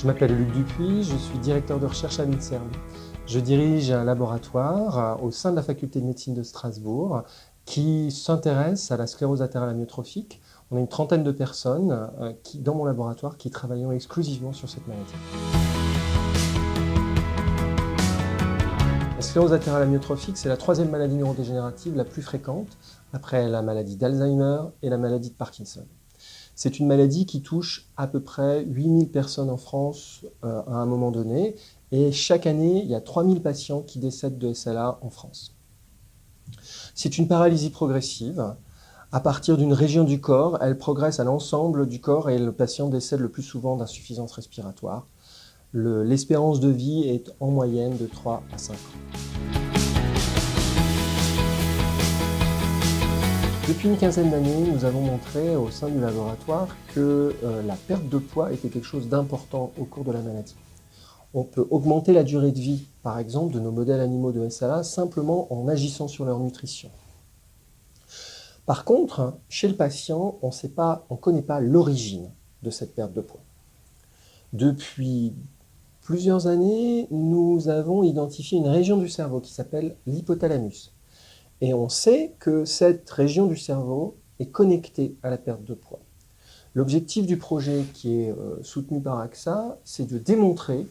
Je m'appelle Luc Dupuis, je suis directeur de recherche à l'INSERM. Je dirige un laboratoire au sein de la faculté de médecine de Strasbourg qui s'intéresse à la sclérose latérale amyotrophique. On a une trentaine de personnes dans mon laboratoire qui travaillons exclusivement sur cette maladie. La sclérose latérale amyotrophique, c'est la troisième maladie neurodégénérative la plus fréquente, après la maladie d'Alzheimer et la maladie de Parkinson. C'est une maladie qui touche à peu près 8000 personnes en France à un moment donné, et chaque année, il y a 3000 patients qui décèdent de SLA en France. C'est une paralysie progressive. À partir d'une région du corps, elle progresse à l'ensemble du corps et le patient décède le plus souvent d'insuffisance respiratoire. L'espérance de vie est en moyenne de 3 à 5 ans. Depuis une quinzaine d'années, nous avons montré au sein du laboratoire que la perte de poids était quelque chose d'important au cours de la maladie. On peut augmenter la durée de vie, par exemple, de nos modèles animaux de SLA simplement en agissant sur leur nutrition. Par contre, chez le patient, on ne connaît pas l'origine de cette perte de poids. Depuis plusieurs années, nous avons identifié une région du cerveau qui s'appelle l'hypothalamus. Et on sait que cette région du cerveau est connectée à la perte de poids. L'objectif du projet qui est soutenu par AXA, c'est de démontrer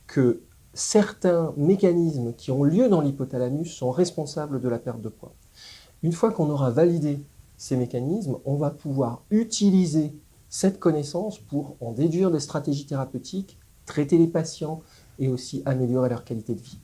que certains mécanismes qui ont lieu dans l'hypothalamus sont responsables de la perte de poids. Une fois qu'on aura validé ces mécanismes, on va pouvoir utiliser cette connaissance pour en déduire des stratégies thérapeutiques, traiter les patients et aussi améliorer leur qualité de vie.